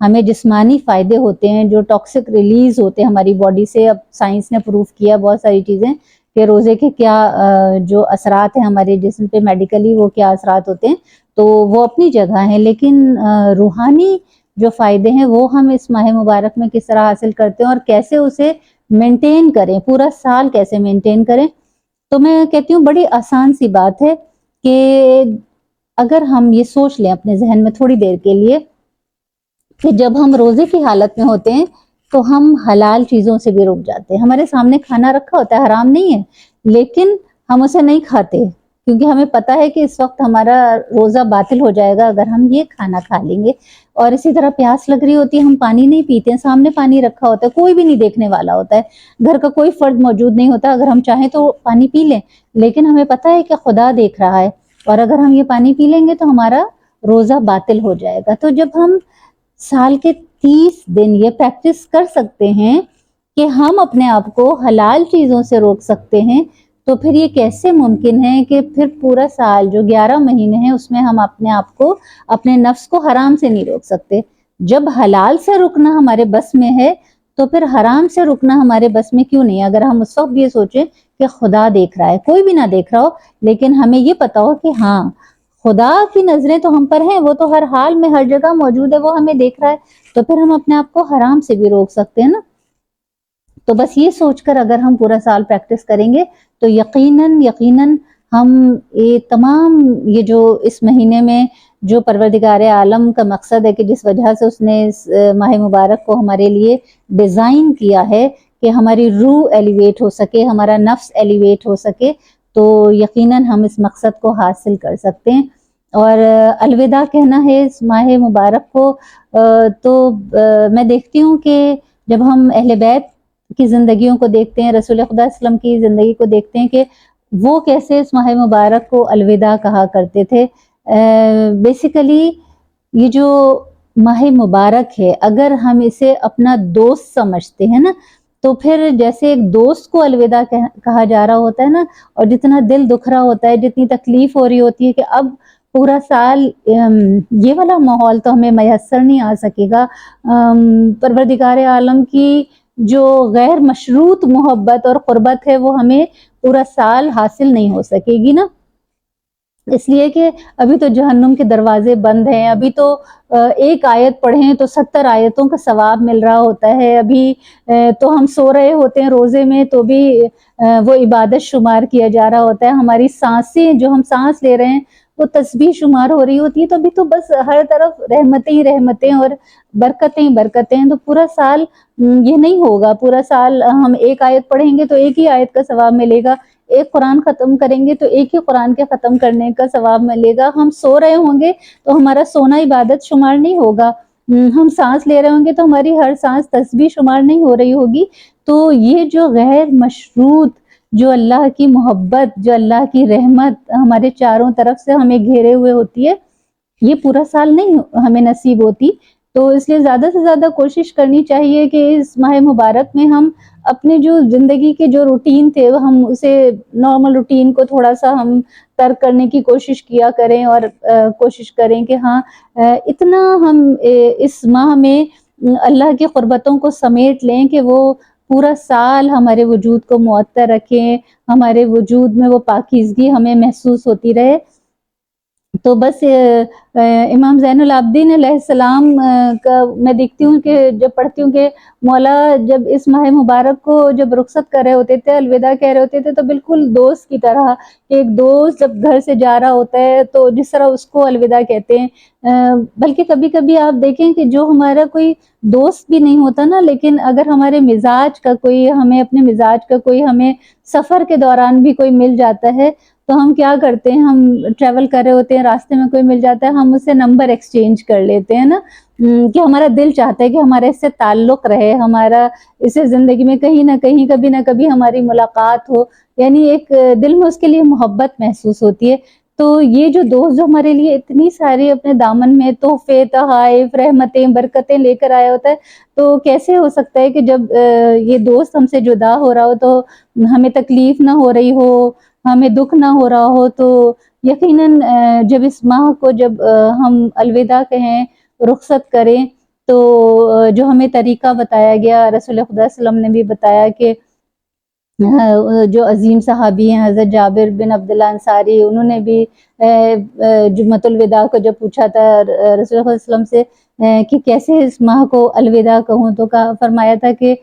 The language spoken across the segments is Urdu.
ہمیں جسمانی فائدے ہوتے ہیں، جو ٹاکسک ریلیز ہوتے ہیں ہماری باڈی سے. اب سائنس نے پروف کیا بہت ساری چیزیں کہ روزے کے کیا جو اثرات ہیں ہمارے جسم پہ میڈیکلی، وہ کیا اثرات ہوتے ہیں، تو وہ اپنی جگہ ہیں. لیکن روحانی جو فائدے ہیں وہ ہم اس ماہ مبارک میں کس طرح حاصل کرتے ہیں اور کیسے اسے مینٹین کریں، پورا سال کیسے مینٹین کریں. تو میں کہتی ہوں بڑی آسان سی بات ہے کہ اگر ہم یہ سوچ لیں اپنے ذہن میں تھوڑی دیر کے لیے کہ جب ہم روزے کی حالت میں ہوتے ہیں تو ہم حلال چیزوں سے بھی رک جاتے ہیں. ہمارے سامنے کھانا رکھا ہوتا ہے، حرام نہیں ہے، لیکن ہم اسے نہیں کھاتے کیونکہ ہمیں پتا ہے کہ اس وقت ہمارا روزہ باطل ہو جائے گا اگر ہم یہ کھانا کھا لیں گے. اور اسی طرح پیاس لگ رہی ہوتی ہے، ہم پانی نہیں پیتے ہیں، سامنے پانی رکھا ہوتا ہے، کوئی بھی نہیں دیکھنے والا ہوتا ہے، گھر کا کوئی فرد موجود نہیں ہوتا، اگر ہم چاہیں تو پانی پی لیں، لیکن ہمیں پتا ہے کہ خدا دیکھ رہا ہے اور اگر ہم یہ پانی پی لیں گے تو ہمارا روزہ باطل ہو جائے گا. تو جب ہم سال کے 30 دن یہ پریکٹس کر سکتے ہیں کہ ہم اپنے آپ کو حلال چیزوں سے روک سکتے ہیں، تو پھر یہ کیسے ممکن ہے کہ پھر پورا سال جو 11 مہینے ہیں اس میں ہم اپنے آپ کو، اپنے نفس کو حرام سے نہیں روک سکتے. جب حلال سے رکنا ہمارے بس میں ہے تو پھر حرام سے رکنا ہمارے بس میں کیوں نہیں ہے؟ اگر ہم اس وقت یہ سوچیں کہ خدا دیکھ رہا ہے، کوئی بھی نہ دیکھ رہا ہو، لیکن ہمیں یہ پتا ہو کہ ہاں خدا کی نظریں تو ہم پر ہیں، وہ تو ہر حال میں ہر جگہ موجود ہے، وہ ہمیں دیکھ رہا ہے، تو پھر ہم اپنے آپ کو حرام سے بھی روک سکتے ہیں نا. تو بس یہ سوچ کر اگر ہم پورا سال پریکٹس کریں گے تو یقیناً ہم یہ تمام یہ جو اس مہینے میں جو پروردگار عالم کا مقصد ہے کہ جس وجہ سے اس نے اس ماہ مبارک کو ہمارے لیے ڈیزائن کیا ہے کہ ہماری روح ایلیویٹ ہو سکے، ہمارا نفس ایلیویٹ ہو سکے، تو یقیناً ہم اس مقصد کو حاصل کر سکتے ہیں. اور الوداع کہنا ہے اس ماہ مبارک کو. تو میں دیکھتی ہوں کہ جب ہم اہل بیت کی زندگیوں کو دیکھتے ہیں، رسول خدا صلی اللہ علیہ وسلم کی زندگی کو دیکھتے ہیں کہ وہ کیسے اس ماہ مبارک کو الوداع کہا کرتے تھے. بیسیکلی یہ جو ماہ مبارک ہے اگر ہم اسے اپنا دوست سمجھتے ہیں نا، تو پھر جیسے ایک دوست کو الوداع کہا جا رہا ہوتا ہے نا، اور جتنا دل دکھ رہا ہوتا ہے، جتنی تکلیف ہو رہی ہوتی ہے کہ اب پورا سال یہ والا ماحول تو ہمیں میسر نہیں آ سکے گا، پروردگار عالم کی جو غیر مشروط محبت اور قربت ہے وہ ہمیں پورا سال حاصل نہیں ہو سکے گی نا. اس لیے کہ ابھی تو جہنم کے دروازے بند ہیں، ابھی تو ایک آیت پڑھیں تو 70 آیتوں کا ثواب مل رہا ہوتا ہے، ابھی تو ہم سو رہے ہوتے ہیں روزے میں تو بھی وہ عبادت شمار کیا جا رہا ہوتا ہے، ہماری سانسیں جو ہم سانس لے رہے ہیں وہ تسبیح شمار ہو رہی ہوتی ہے. تو ابھی تو بس ہر طرف رحمتیں ہی رحمتیں اور برکتیں برکتیں. تو پورا سال یہ نہیں ہوگا، پورا سال ہم ایک آیت پڑھیں گے تو ایک ہی آیت کا ثواب ملے گا، ایک قرآن ختم کریں گے تو ایک ہی قرآن کے ختم کرنے کا ثواب ملے گا، ہم سو رہے ہوں گے تو ہمارا سونا عبادت شمار نہیں ہوگا، ہم سانس لے رہے ہوں گے تو ہماری ہر سانس تسبیح شمار نہیں ہو رہی ہوگی. تو یہ جو غیر مشروط، جو اللہ کی محبت، جو اللہ کی رحمت ہمارے چاروں طرف سے ہمیں گھیرے ہوئے ہوتی ہے، یہ پورا سال نہیں ہمیں نصیب ہوتی. تو اس لیے زیادہ سے زیادہ کوشش کرنی چاہیے کہ اس ماہ مبارک میں ہم اپنے جو زندگی کے جو روٹین تھے ہم اسے نارمل روٹین کو تھوڑا سا ہم ترک کرنے کی کوشش کیا کریں، اور کوشش کریں کہ ہاں اتنا ہم اس ماہ میں اللہ کی قربتوں کو سمیٹ لیں کہ وہ پورا سال ہمارے وجود کو معطر رکھیں، ہمارے وجود میں وہ پاکیزگی ہمیں محسوس ہوتی رہے. تو بس امام زین العابدین علیہ السلام کا میں دیکھتی ہوں کہ جب پڑھتی ہوں کہ مولا جب اس ماہ مبارک کو جب رخصت کر رہے ہوتے تھے، الوداع کہہ رہے ہوتے تھے، تو بالکل دوست کی طرح، ایک دوست جب گھر سے جا رہا ہوتا ہے تو جس طرح اس کو الوداع کہتے ہیں. بلکہ کبھی کبھی آپ دیکھیں کہ جو ہمارا کوئی دوست بھی نہیں ہوتا نا، لیکن اگر ہمارے مزاج کا کوئی، ہمیں اپنے مزاج کا کوئی ہمیں سفر کے دوران بھی کوئی مل جاتا ہے تو ہم کیا کرتے ہیں، ہم ٹریول کر رہے ہوتے ہیں، راستے میں کوئی مل جاتا ہے، ہم اس سے نمبر ایکسچینج کر لیتے ہیں نا، کہ ہمارا دل چاہتا ہے کہ ہمارا اس سے تعلق رہے، ہمارا اسے زندگی میں کہیں نہ کہیں کبھی نہ کبھی ہماری ملاقات ہو، یعنی ایک دل میں اس کے لیے محبت محسوس ہوتی ہے. تو یہ جو دوست جو ہمارے لیے اتنی ساری اپنے دامن میں تحفے، تحائف، رحمتیں، برکتیں لے کر آیا ہوتا ہے، تو کیسے ہو سکتا ہے کہ جب یہ دوست ہم سے جدا ہو رہا ہو تو ہمیں تکلیف نہ ہو رہی ہو، ہمیں دکھ نہ ہو رہا ہو. تو یقیناً جب اس ماہ کو جب ہم الوداع کہیں، رخصت کریں، تو جو ہمیں طریقہ بتایا گیا، رسول خدا صلی اللہ علیہ وسلم نے بھی بتایا کہ جو عظیم صحابی ہیں حضرت جابر بن عبداللہ انصاری، انہوں نے بھی جمعۃ الوداع کو جب پوچھا تھا رسول اللہ علیہ وسلم سے کہ کیسے اس ماہ کو الوداع کہوں، تو فرمایا تھا کہ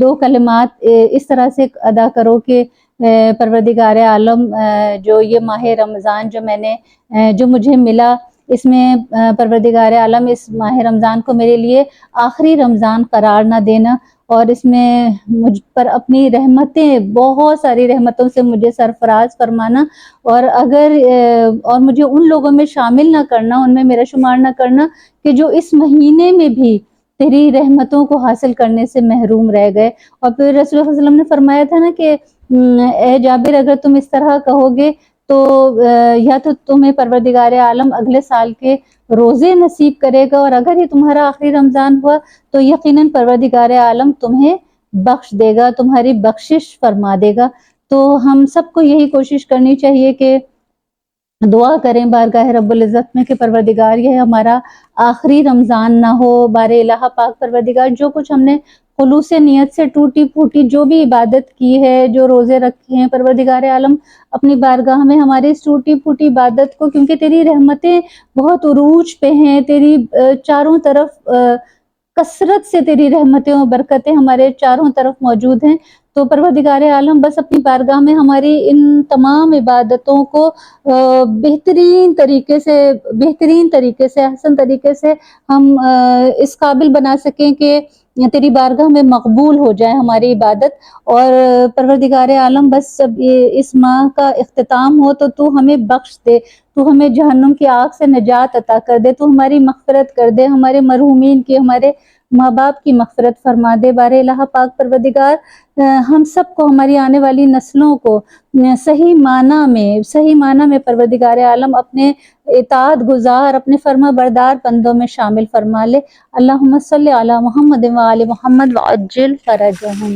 2 کلمات اس طرح سے ادا کرو کہ پروردگار عالم، جو یہ ماہ رمضان جو مجھے ملا، اس میں پروردگار عالم اس ماہ رمضان کو میرے لیے آخری رمضان قرار نہ دینا، اور اس میں مجھ پر اپنی رحمتیں، بہت ساری رحمتوں سے مجھے سرفراز فرمانا، اور مجھے ان لوگوں میں شامل نہ کرنا، ان میں میرا شمار نہ کرنا کہ جو اس مہینے میں بھی تیری رحمتوں کو حاصل کرنے سے محروم رہ گئے۔ اور پھر رسول اللہ صلی اللہ علیہ وسلم نے فرمایا تھا نا کہ اے جابر، اگر تم اس طرح کہو گے تو یا تو تمہیں پروردگار عالم اگلے سال کے روزے نصیب کرے گا، اور اگر یہ تمہارا آخری رمضان ہوا تو یقیناً پروردگار عالم تمہیں بخش دے گا، تمہاری بخشش فرما دے گا۔ تو ہم سب کو یہی کوشش کرنی چاہیے کہ دعا کریں بارگاہ رب العزت میں کہ پروردگار یہ ہمارا آخری رمضان نہ ہو۔ بار الہ پاک پروردگار، جو کچھ ہم نے خلوص نیت سے ٹوٹی پھوٹی جو بھی عبادت کی ہے، جو روزے رکھے ہیں، پروردگار عالم اپنی بارگاہ میں ہماری اس ٹوٹی پھوٹی عبادت کو، کیونکہ تیری رحمتیں بہت عروج پہ ہیں، تیری چاروں طرف کثرت سے تیری رحمتیں و برکتیں ہمارے چاروں طرف موجود ہیں، تو پروردگار عالم بس اپنی بارگاہ میں ہماری ان تمام عبادتوں کو بہترین طریقے سے احسن طریقے سے ہم اس قابل بنا سکیں کہ تیری بارگاہ میں مقبول ہو جائے ہماری عبادت۔ اور پروردگار عالم بس جب اس ماہ کا اختتام ہو تو ہمیں بخش دے، تو ہمیں جہنم کی آگ سے نجات عطا کر دے، تو ہماری مغفرت کر دے، ہمارے مرحومین کی، ہمارے ماں باپ کی مغفرت فرما دے۔ بار الہ پاک پروردگار ہم سب کو، ہماری آنے والی نسلوں کو صحیح معنی میں پروردگار عالم اپنے اطاعت گزار، اپنے فرما بردار بندوں میں شامل فرما لے۔ اللہم صلی علی محمد و آل محمد وعجل فرجہم۔